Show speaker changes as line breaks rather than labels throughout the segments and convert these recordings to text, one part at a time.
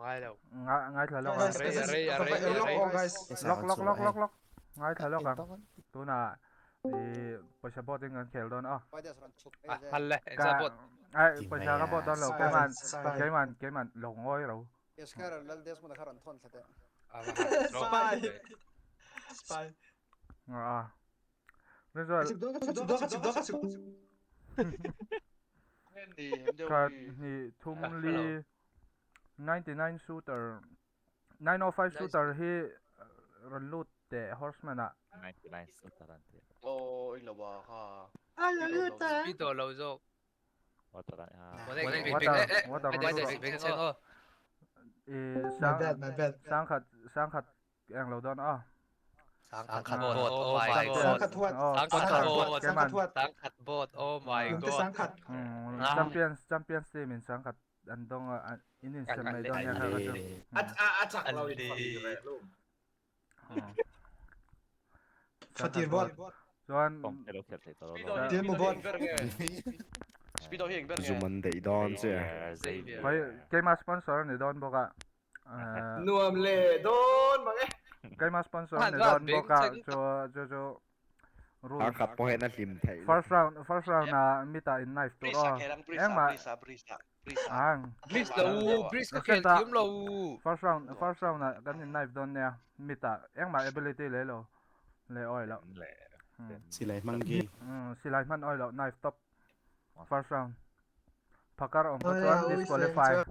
ngay đâu
ngay thở lóc
Guys,
lóc ngay thở lóc tu na bây giờ bot dengan khel don
hal le
ka
sa bot
bây giờ các bot don lo cái man lồng ngôi rồi
Eskara lal des mo nakaron ton sa te.
Spy.
nên rồi card ni thum li 99 shooter 905 shooter hi run loot te horseman à
99 shooter anti
ôi là bà ha
Speedo lâu rồi
water
My bad.
sang khát ang lâu don
sáng khát bot oh my
Sang
god
khát thuat.
sáng khát bot oh my god
Sang khát.
champion team in sang khát anh dong in sem này don ya ha
chắc lâu đi vậy luôn
Fatir bot.
Chuan
không thể được thể tao
Tiến một bot.
Speedo hiện bên
dù mình để đòn chứ
phải cái mà sponsor này don boka
nuông lệ đôn mà nghe
cái mà sponsor này don boka cho rule
khắp po hết là tìm thấy
first round na mita in knife to
Brisa
mà
Brisa
ang
Breeze lâu Breeze có khen kiếm lâu
first round na kan in knife don nè mita ang ma ability le lo le oil lo
xì lại mang ghi
silai man oil lo knife top first round pakar om ko chuan disqualify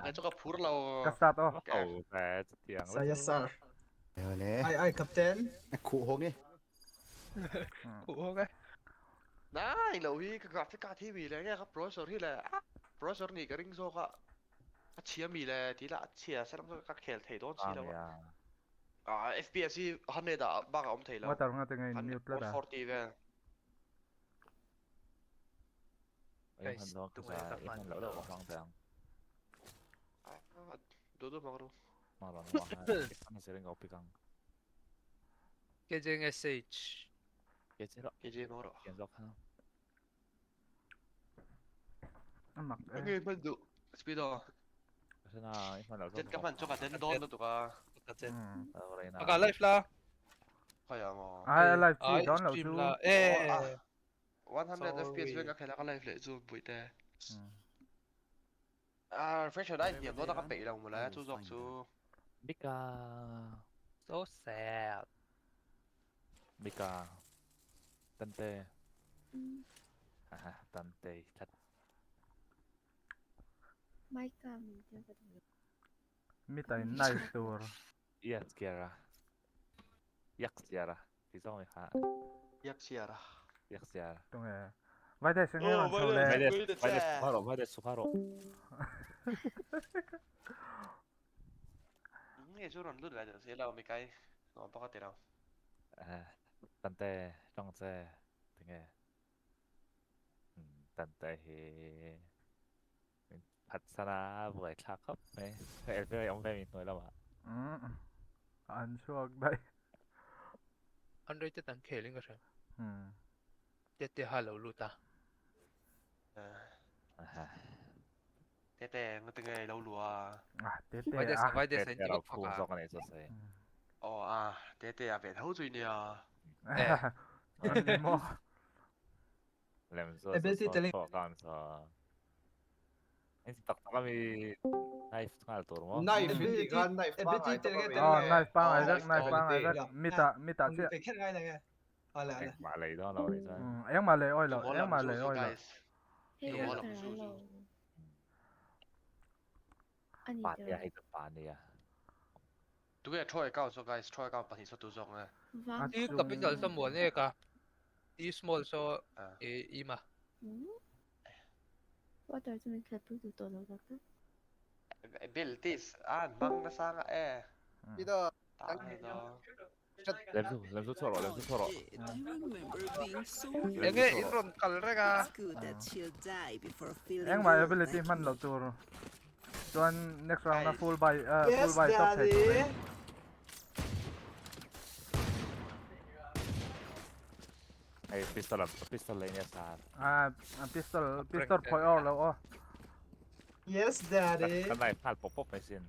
cái chỗ cái phur lâu
ka start
về tiếng
Saya sir.
rồi nè
Ai captain.
cụ hông ấy
ok
này lâu hi cái graphic card TV này nghe cái processor hi là processor này cái ring zo cái chia mi là tí là chia sẽ làm cái khéo thấy đón chi đâu FPS hi hắn này đã bác ông thấy
wa
lâu
tar nga te ngai mute la da
140 về
em hình đó cái sao em hình lỡ đâu mà hoang tưởng
đồ mà đâu
mà là nó nó sẽ lên ngọc bị căng
cái gì SH
cái gì đó
cái gì mà đâu
kiến dọc ha
mặc
nghe phân dụ Speedo
thế nào em hình lỡ
trên các bạn cho cả tên đón nữa tụi ca
cái gì
rồi nào
cái live là
phải à mà
ai live feed don lo
stream
chu
là
100 FPS với các cái là cái live lệ zoom buổi tè fresh đấy điểm đó các bị đồng mà lấy chú dọc chú
Mika
so sad
Mika Tante Tante thật
Mai ca mình chưa có được.
mita in knife tour
yes Kiara Yak Kiara thì sao vậy hả
yak xìa ra
Yak Kiara
tung e vai de sing ngon so le
vai de Sukaro
nghe chú run lướt lại rồi sẽ lâu mấy cái nó bao cái đâu
Tante trong xe tiếng nghe Tante thìพัฒนาบริษัทครับไม่ไม่มีหน่วยแล้วอ่ะ
an chuak dai
anh đây chắc tăng kể lên cái sao tê hello luta
tê nó từng ngày lâu lùa
tê
vai để sinh
เราพูดสองกันเองสุดเลย
tê về thấu rồi nè
mo
เล่มสุดต่อกันซะไอ้ตักก็มีไนฟ์งานตัวมั้ง
knife đi gan knife
Ability talaga
knife pang ai dak mita che
Cái khen ngay này nghe. Là.
มาเลยต้องเราเลยใช่
yang ma le oil lo yang ma le oil lo
Hey,
Đúng
hello.
rồi, đúng rồi.
Anh
ปาด
đi
เนี่ย
đâu?
ให้ตัวปาดเนี่ย
tụi cái thôi cao so guys thôi cao bắt hình số tụi dòng này
Vâng.
đi gặp bây giờ sao muốn này cả đi small so im à
What are you doing? Clip to todo đó.
abilities băng nó sang
Đi đâu?
đó
lemsu choro
em nghe ít rồi cần đấy cả
yang ma ability man lo tur chuan next round na full buy top
daddy.
ไอ้pistol เลยเนี่ยซา
pistol point all lo
yes daddy
ข้างในพลาดปบไปสิน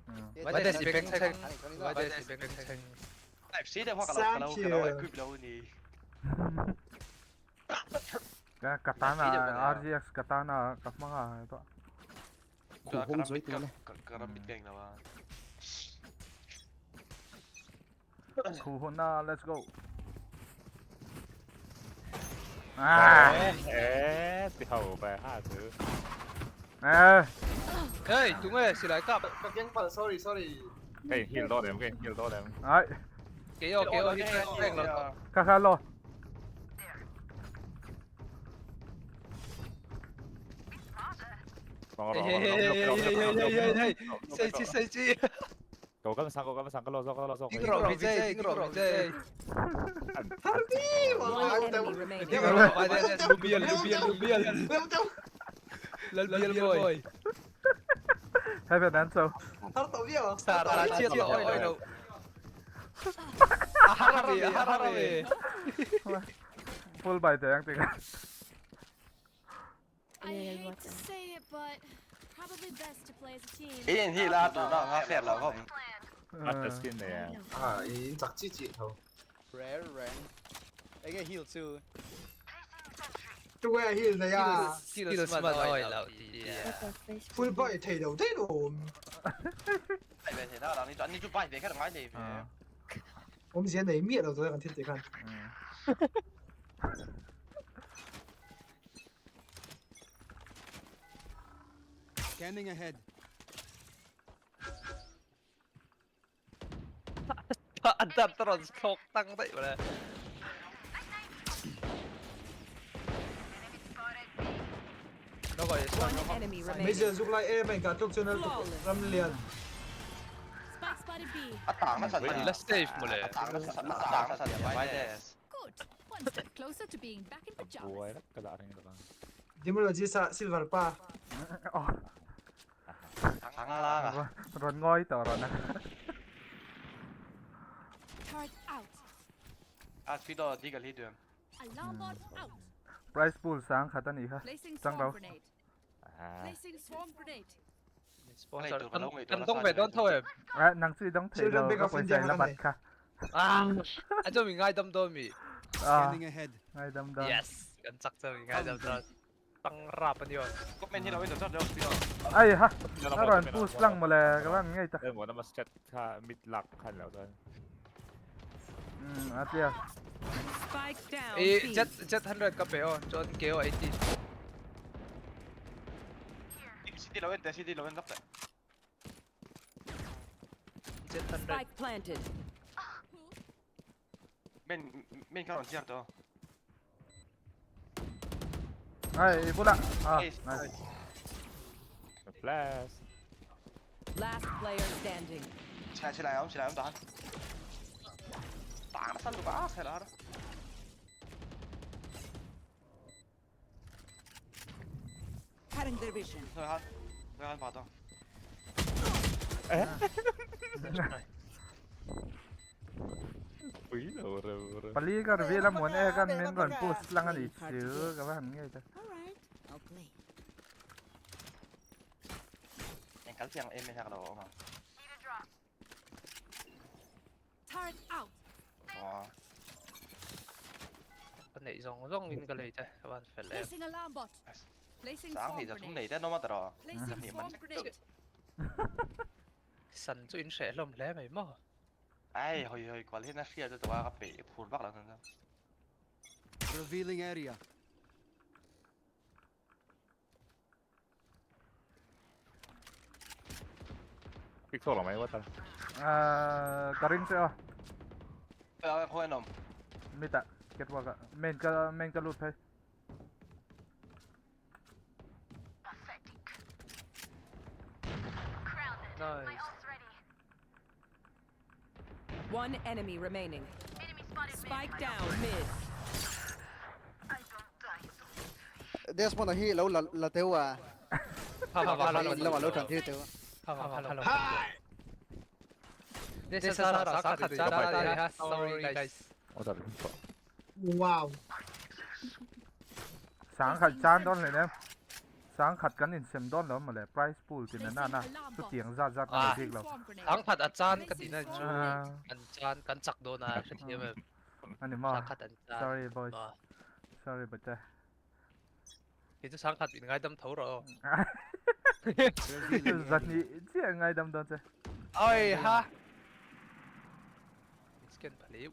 What does he bring What does he bring
ไอ้ซีเดี๋ยวพอกับเราไอ้คุยไปแล้วนี่
katana RGX katana các mga ito
ขู่ห้องสวยตัวเลย
ก็รับปิดเก่งแล้วว่า
kuhuna let's go
เอ๊ะเดี๋ยวไป5ซื้อ
Hey tụi mày xì lại cặp
ก็ยังปั่น sorry
เฮ้ยฮิลโดเดมฮิลโดเดม
ai
Kéo hit bang rồi
kakalo
ลอง
Hey Say chi
โกกันสังก็รอซอก
Kinh rộng Vijay
One enemy remaining.
Kinh rộng Vijay Lubiel Lubiel boy
have an answer
thằng tao biết à
Sara chết lỗi đâu Harami
full by the yang tinggal
I hate to say it, but probably best to play as a team.
เอ็นที่ลาตัวน้องเขาเสร็จแล้วก็
อัดสกินเนี่ย
อีจักจี้จีเขา
rare I get healed too
ตัวไอ้เหี้ยเลยอ่ะ
Kill smart oil lão
What the face
full body 睇到睇到
ไอ้เบสเห็นแล้ว你就把你别看到买那边
我们现在灭了都在看天看
scanning ahead
Anh đặt tao sọc tăng vậy mà nó gọi là
One enemy
ไม่เจอ
remaining.
สุกไลเอไม่กัดทุกชนลรำเลียน
Spike spotted B.
ต่างมันสั่น
Vậy là safe mà lẽ
ต่างมันสั่นไว้เดส
Good. One step closer to being back in
ป่วย
pajamas.
แล้วกระดาษนี่ก็
ดิมโลจิสซิลเวอร์ป้า
ทางล่างอ่ะ
ron ngoi to ron na
Turret out.
พี่โดดีกับลีดเดิม
Alarm bot out.
price pool sang khatan i ha
Placing
Sang
swarm
đâu?
grenade. Placing swarm grenade.
Sponsor anh Đông về đón thôi em
nang si dong thei lo ka paisa la bat kha
anh cho mình ngay đâm đôi mì
scanning ahead
ngai dam dam
yes anh chắc cho mình ngay đâm đôi tăng rạp anh yêu
ก็เป็นที่เราไม่สนใจเดี๋ยวพี่โด
ai ha na ron push lang mo le ka ban ngai ta
เออหมดน้ำมันเช็ดค่ามิดหลักขั้นแล้วตอน
atia
Spike down.
ê jet 100 cặp béo cho anh kéo 80
ซิตี้เราเป็นแต่ซิตี้เราเป็นรับแต่
jet 100
Spike planted.
เป็นข้าวหลามเชียร์ตัว
ai pula nice
แฟลช
Last player standing.
ใช่แล้วต่างสั้นตัวก็ใช่แล้ว
Cutting their vision.
เฮ้ยครับเฮ้ยครับพอตัว
ปุ้ยเร็ว
pali ka reveal mo ne kan men ron push lang ani chu ka ban ngai ta
All right. I'll play.
อย่างกันเสียงเอ็มไม่ใช่เราออกมา
Turret out.
อ๋อ
anh này rong in cái này chứ các bạn phải làm
Placing alarm bot. Placing
สาม
swarm
นี่จะทุ่มไหน
grenade.
ได้น้องมาตลอด
Placing swarm grenade.
sẵn cho in sẽ làm lẽ mày mà
ไอ้เฮ้ยกว่าเล่นนักเชียร์แต่ว่าก็เป๋พูดบ้างแล้วนั่น
revealing area
พิกโซหรอไหมว่าตอน
karin se
เอาคุยนม
mita ket wa ka men ka lut hai
nice
One enemy remaining. Spike down mid.
There's one here lâu là tiêu à lâu mà lâu thằng kia tiêu
hello this is Sara sorry guys
โอ้แต่
ว้าว
sang kha chan don le ne sáng khát cắn in xem đón đó mà lại price pool thì nó na chút tiếng ra ra cái gì đâu
sáng khát ăn chan cái gì này chú ăn chan cắn chặt đồ na sẽ thêm mà
anh em mà
sáng khát ăn chan
sorry boys sorry but
thì chú sáng khát bị ngay đâm thấu rồi
Revealing
giật
area.
nhị chứ ngay đâm đón chứ
ôi ha skin phải liu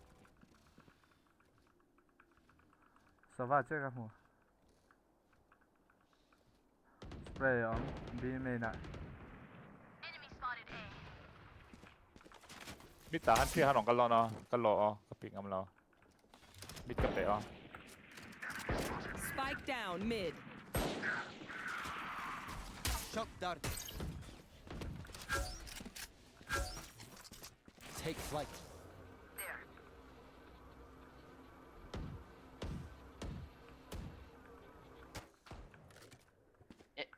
sao vậy chứ các mùa spray on B main ạ
mid ta han phi han ong kan lo no kan lo ka ping am lo mid ka pe
Spike down mid.
Shock dart. Take flight.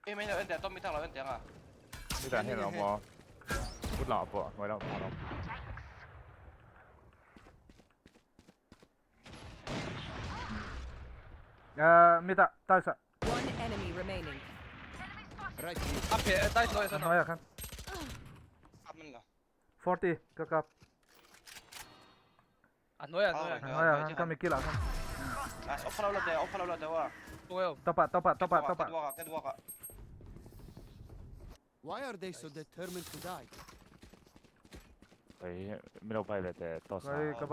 Ê mấy người tôi mới thằng là tiếng à
mid ta hen lo mo put lo po moi lo mo lo
mid ạ tay sợ
One enemy remaining.
Right here.
à phía tay nói sao
nói à khăn
mình là
40 các cặp
anh nói
nói à khăn kami kill à khăn
à off lâu là à
tôi không
top ạ
cái đua cả
Why are they so determined to die?
ei mi lo pai le te to sa
cái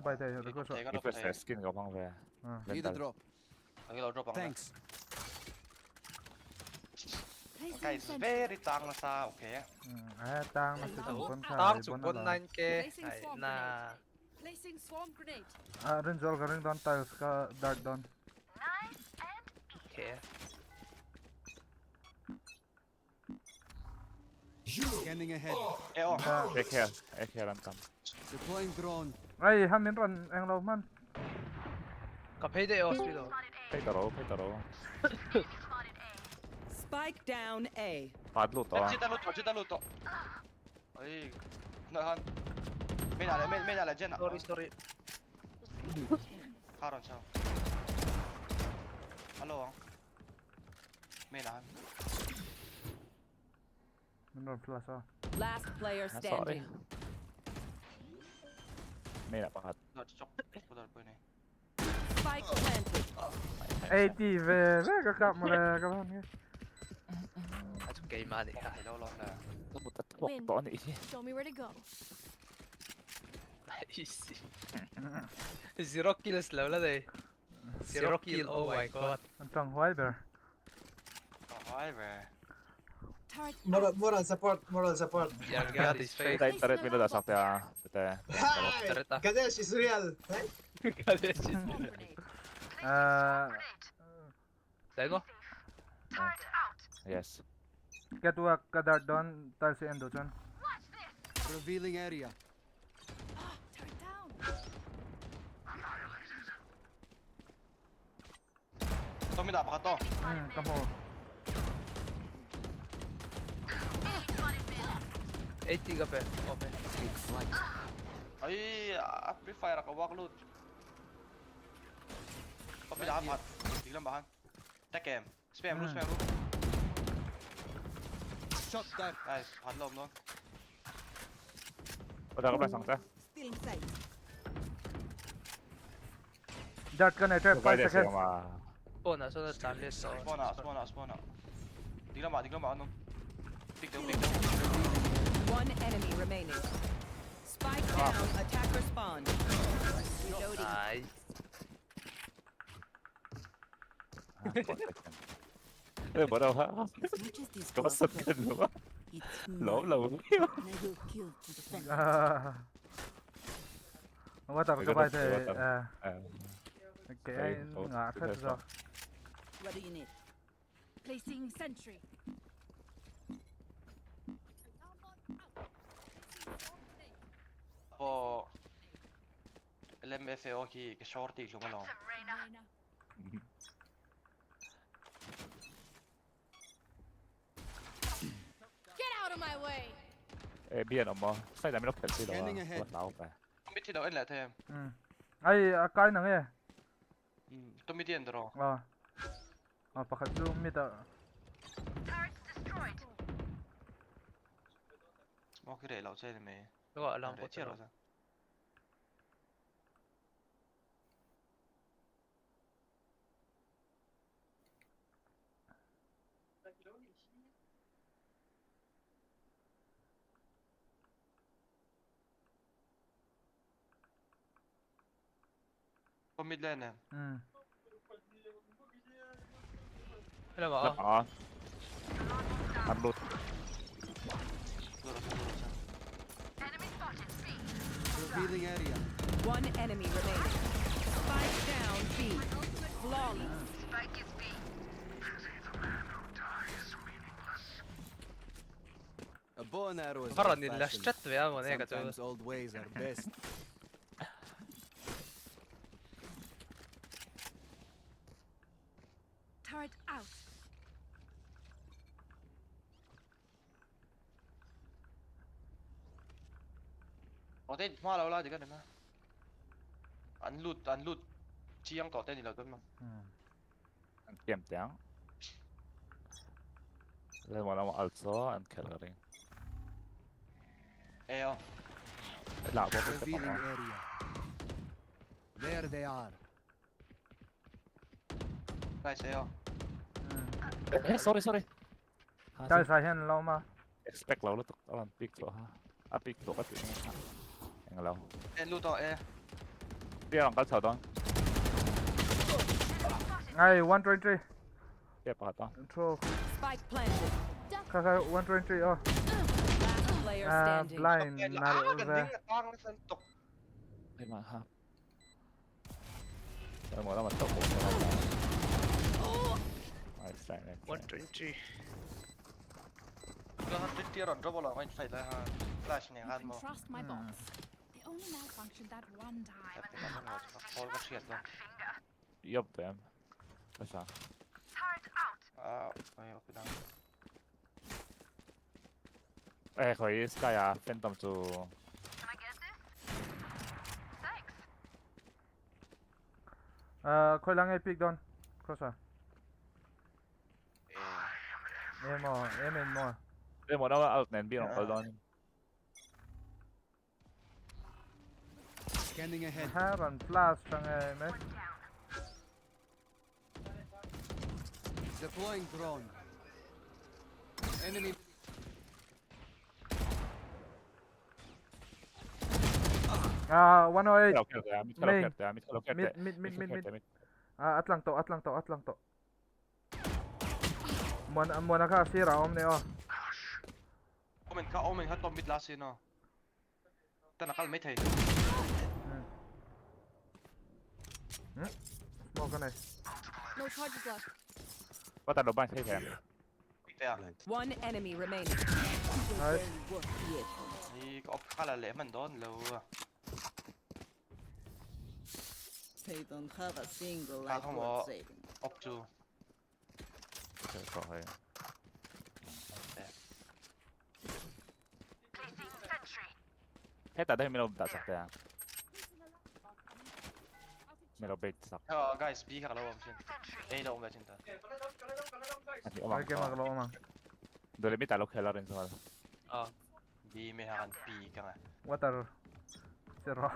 bài thầy được có sợ
if a skin go bang ve
Need a drop.
cái đầu drop bằng
Thanks.
cái very tăng sao ok
tang nó sẽ tụi con khai
tăng chụp
bốn
bốn
là
nine cái na
Placing swarm grenade.
rin jol ka rin don tiles ka dart don
okay
Scanning ahead.
ek here an kam
Deploying drone.
ai ham min ron ang lo man
cặp hay đấy hospital
pe ta ro
Spike down A.
pad lu to
chết ta lụt ấy nơi hơn bên nào là trên à
sorry
how rồi sao alo bên nào
min ron flash à
Last player
sorry
standing.
me la pahat
rồi chọc rồi bên này
Spike planted.
80 về đấy các cặp mà là các bạn nghe
à chụp game mà này cả
thì đâu lo là
to but to ni
Show me where to go.
easy zero kills lâu là đây zero kill oh my god
anh trăng hoài bè
hỏi về
Turret.
Moral support.
yeah get this face
dai taret mi lo da sak ta te
Dạ.
Hi! Ganesh is real.
Swarm grenade.
đấy không
yes
get work ka dart don tiles endo chon
Revealing area.
Turret down.
tôi mới đạp vào to
come on
80 ka pe okay
Take flight.
ấy amplifier là có walk luôn tôi mới đạp vào đi làm bạn tag kèm spam luôn
Shock dart.
này hoạt lồm luôn
pada ka ba sang ta
Still in sight.
dart ka na trap
pai
5
de se
seconds
ma
spawn à sao tan list rồi
spawn out đi làm bạn luôn pick đâu
One enemy remaining. Spike down. Attacker spawn. Reloading.
nice
bỏ đâu hả
As much as this
có
world
sân
gets
cần nữa
it's
lỗ
mine,
lầu
and I will kill to defend it.
ว่าแต่ก็ไปเถอะโอเค
Đây,
งาทัดจ้ะ
What do you need? Placing sentry.
po l'MFO che shorty lo malo
Reyna. Get out of my way.
bien mà sai là mình nó phải
Scanning
đâu
ahead.
nào phải
không biết thi đấu anh lại thêm
ไอ้กายหนังเอ้
tôi biết tiền rồi
ประคัดจูมิดอ่ะ
我佢哋留車你未？
嗰個 alarm
你
bot
知道咋？個 mid lane 啊，
你話
Left
啊，
Unload.
多咗多咗。
Revealing area.
One enemy remaining. Spike down B. Flawless.
A bow and arrow is
مرة إني
old-fashioned.
لشت يا MuanEka
Sometimes old ways are best.
Turret out.
我哋孖樓啦，而家點啊？unload 只樣度啲嚟緊嘛？
Game down. Then one of also and killing.
Ayo.
لا بوكس
Revealing area. There they are.
Nice ayo.
sorry sorry.
ได้สายเห็นเรามา
expect เราแล้วตกตอนปีกตัวฮะปีกตัวก็ถึงอย่างเรา
Loot ต่อ A.
เรียกลองกันเสาตอน
ไง123
เรียกปะตอน
True.
Spike planted.
ค่า123 oh.
Last player standing.
Blind นะ
กันดิ้งตั้งสันตก
ไม่มาครับแล้วหมดแล้วมันตกหมดไอ้ใส่เลย
120
ก็ฮันติดที่รอนรบหลังไม่ใส่เลยฮะ flash เนี่ย
You
ฮัน
can
โม
trust my bots. They only malfunctioned that one time.
แต่ที่มันโคตรเฉียดเลย
ยับเต็มภาษา
ไม่โอเคดัง
ขอยสกายเฟนตอมจู
ค่อยลังไอ้ปิกโดนcross เอ็มอเอ็มมอ
เรียกหมดแล้วว่าเอาแนนบี้ของเขาตอน
Scanning ahead.
ฮารันฟลาชจังไงไหม
Deploying drone. Enemy.
108
เราแค่แต่มิดเราแค่แต่มิดเราแค่แต่
mid Atlanto MuanEka sira omni oh
โอเมนเขาต้มมิดลาซีโน่แต่นักไม่เท
smoke กันไหน
No charges left.
ว่าแต่เราบ้านใช่แทน
แต่
One enemy remaining.
Nice.
นี่ก็อบข้าละเละมันโดนเลย
They don't have a single
ข้าเขาบอกอบจู
ใช่ก็ให้แค่แต่ได้ไม่เราตัดสักแต่ไม่เราไปสัก
guys B ค่ะเราผมชิน A เราผมชินแต่
อันนี้เอามา
Ay, que maglo man.
โดยไม่แต่เราเคยเราเรียนสอน
B ไม่หากัน B กันอ่ะ
Water. Sira.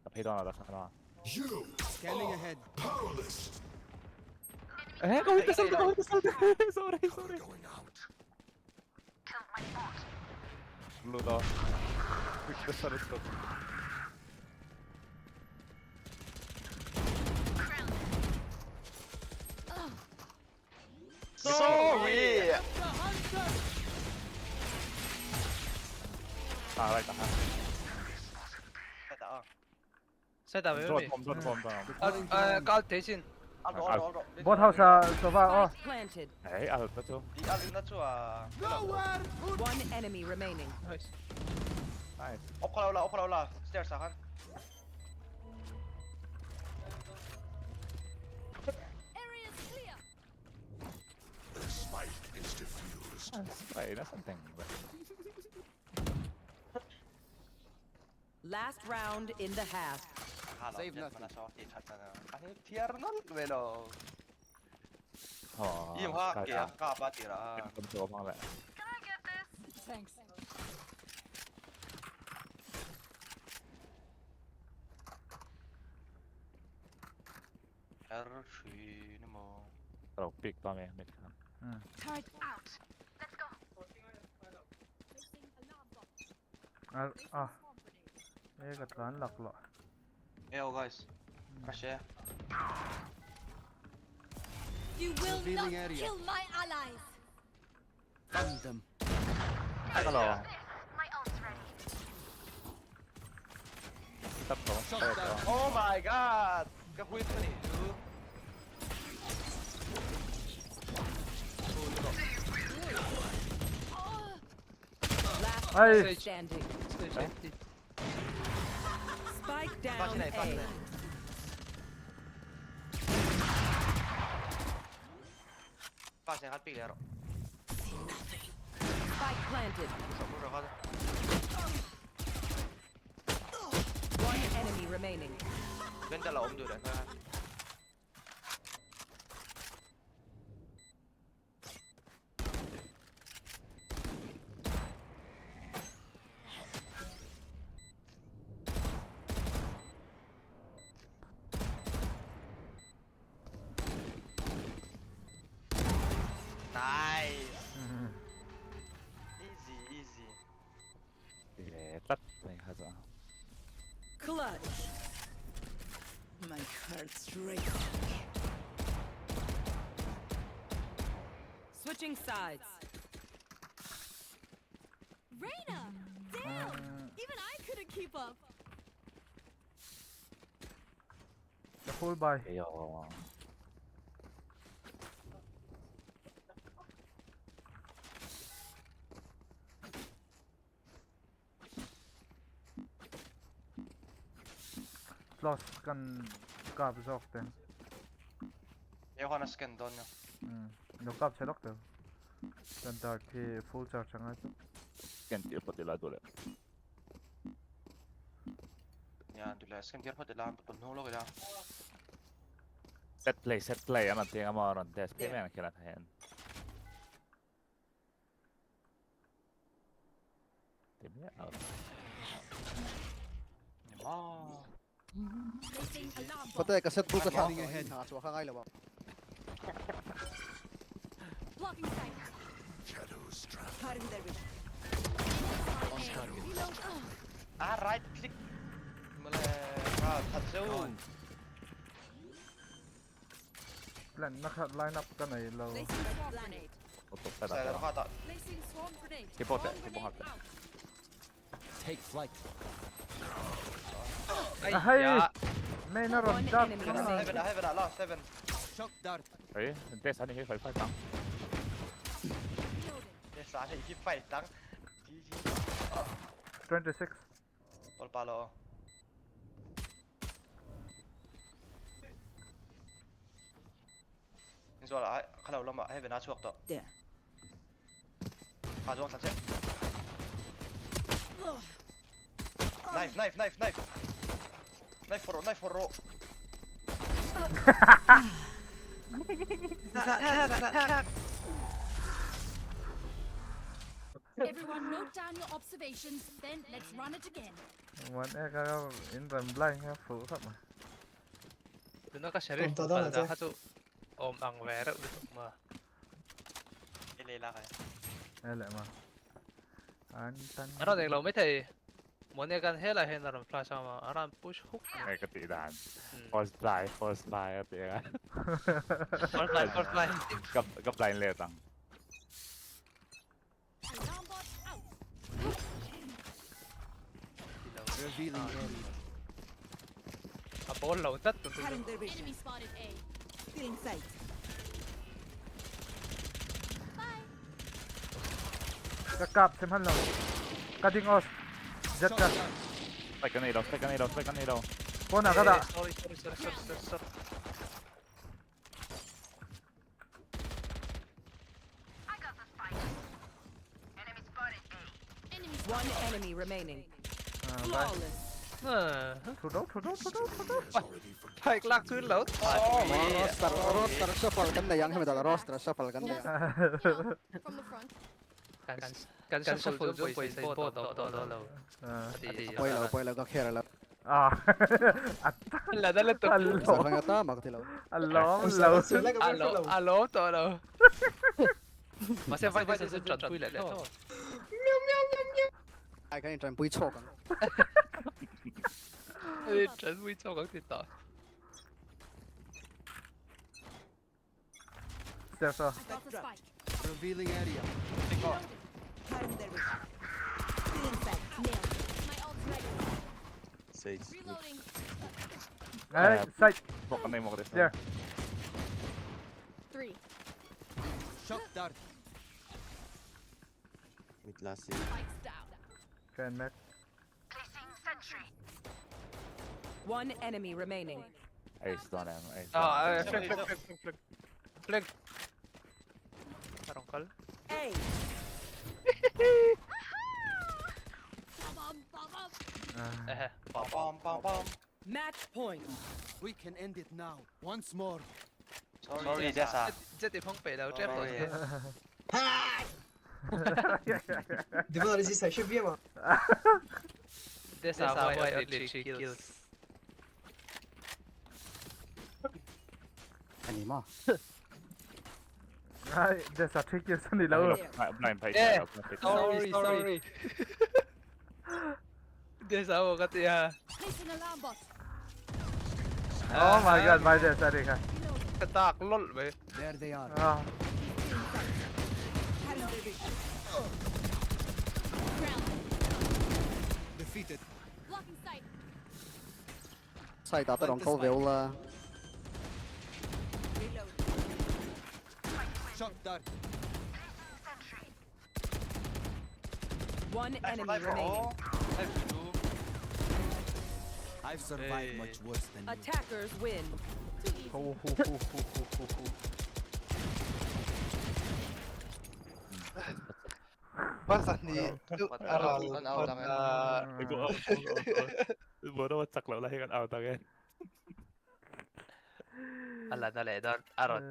แต่พี่โดนเราแล้วครับ
Scanning ahead.
ก็ไม่ได้สักก็ไม่ได้สัก sorry รู้ตัววิกเตอร์สรุปตัว
sorry
อะไรกันฮะ
세다 왜
โดน
여기
ผมโดน
까 대신
Bot house sofa oh.
Planted.
เฮ้ยอะไรตัว
이 알린다 좋아
One enemy remaining.
나이스
오컬 올라 스테어스 한
Area's clear.
ไปนะสันแต่ง
Last round in the half.
Save nothing.
아니 티아르는 왜너
อ๋อ
이화 깨야 까바티라
เป็นตัวพังแหละ
Thanks.
R3 นี่มั้ง
เราปิกตัวเมย์ไม่ทัน
Turret out.
อ่ะเอ๊ะกับร้านหลักเหรอ
Yo guys crash here
You will not
Revealing area.
kill my allies.
Found them.
ก็รอตับผมเปิดตัว
Oh my god ก็คุยตัวนี้ดู
Last
Hey.
player standing. Spike down A.
ป้าใช้คัดปีกแล้ว
Spike planted.
สมมติเราเขา
One enemy remaining.
เล่นจะหลอมอยู่เลยครับ Nice easy
เดี๋ยวตัดไปครับจ้ะ
Clutch. My heart's racing. Switching sides.
Reina, damn! Even I couldn't keep up.
The full buy
เดี๋ยว
plus kan kapsokten.
Jag har en scan done ja.
No kap selokte. Standard till full charge ang ato.
เกันเดี๋ยวปฏิลาดูเลย
Ja, du läser scan på det land på noll och där.
เซตเพลย์มันเตียงมารอนเดสเพย์แม่งแค่ละแทนเดี๋ยวเนี่ยเอา
Ja.
Placing alarm bot.
Patay ka set book ka sa.
Scanning ahead.
Nakaswa ka ngayon ba?
Blocking sight.
Cutting their vision.
Reload.
Ah, right click. Mulai tatsu.
Plan naka line up ka na ilaw.
Placing swarm grenade.
ตกแต่ละ
Saya
ตัว
dah kata.
Placing swarm grenade.
ที่โปรเต
Swarm
ที่โปร
grenade
หัก
out.
Take flight.
Hey. May na ron
One
dot.
enemy
Heaven,
remaining.
heaven, last seven.
Shock dart.
เฮ้ยเดสอันนี้ให้ไฟตัง
Reloading.
Det sa jag inte fightan. GG.
26.
Håll palo. Ni så där, kalla lomma, heaven har chuck då.
There.
Ha jong sanse. Knife. Knife for ro.
Everyone note down your observations, then let's run it again.
MuanEka in run blind ha full up mà.
Tuna ka sheriff
Punta daw,
pada
ate.
hatu ang vera ulit ma.
Ilela kaya.
Ele mà. Antan.
Ano dek loไม่thấy muốn nghe gan hela hen naram flash ama aram push hook
ในกติดาน first buy อะเตีย
first line
กับไลน์เลยตัง
Alarm bot out.
Revealing area.
a ball lo tat tu
Cutting their vision.
Enemy spotted A.
Feeling sight.
Bye.
Kakap semhan lang. Cutting off. Jet ka.
ไปกันนี่เรา
Pona kada.
sorry
Enemy
One enemy remaining.
Bye.
Flawless.
Thủ đấu.
ไปกลักขึ้นแล้ว
Roster shuffle kan na yang hemi da roster shuffle kan na.
from the front.
กัน shuffle จนไปใส่โบดต่อเรา
Poi la ka kera la.
là đó là tục
Sa phang ta mak ti lo.
Alo,
alo to đâu mà xem vai vai sẽ trần quy lại thôi
Ai cái trai bui chok.
trần quy cho các tiền tỏ
Sao sao?
I got the spike.
Revealing area.
Cutting their vision. Feeling sight. Nailed.
My ult's ready.
Sage.
Reloading.
Hey, sight.
Một cái này một cái
There.
3.
Shock dart.
With last
Spike's down.
Can match.
One enemy remaining.
Ace down em. Ace.
flag parang kal
A. Match point.
We can end it now. Once more.
Sorry, Jessa.
chết thì không phải đâu chết rồi
Di ba na-resist sa shift mo?
that's how I only 3 kills
Anh mà.
Ai, để sao trick kia sân đi lâu rồi.
Blind fight.
sorry that's how I got the
Placing alarm bot.
Oh my god, why there sao đi kha?
cái tạc lol vậy
There they are.
À,
Cutting their vision.
Defeated.
Blocking sight.
Sai ta ta rong câu véo là.
Reload.
Shock dart.
One enemy remaining.
I've survived much worse than you.
Attackers win.
hu.
Basta ni.
Bữa đó chắc là lạiกันเอาตาแก
อะไรนั่นแหละดอนอร่อย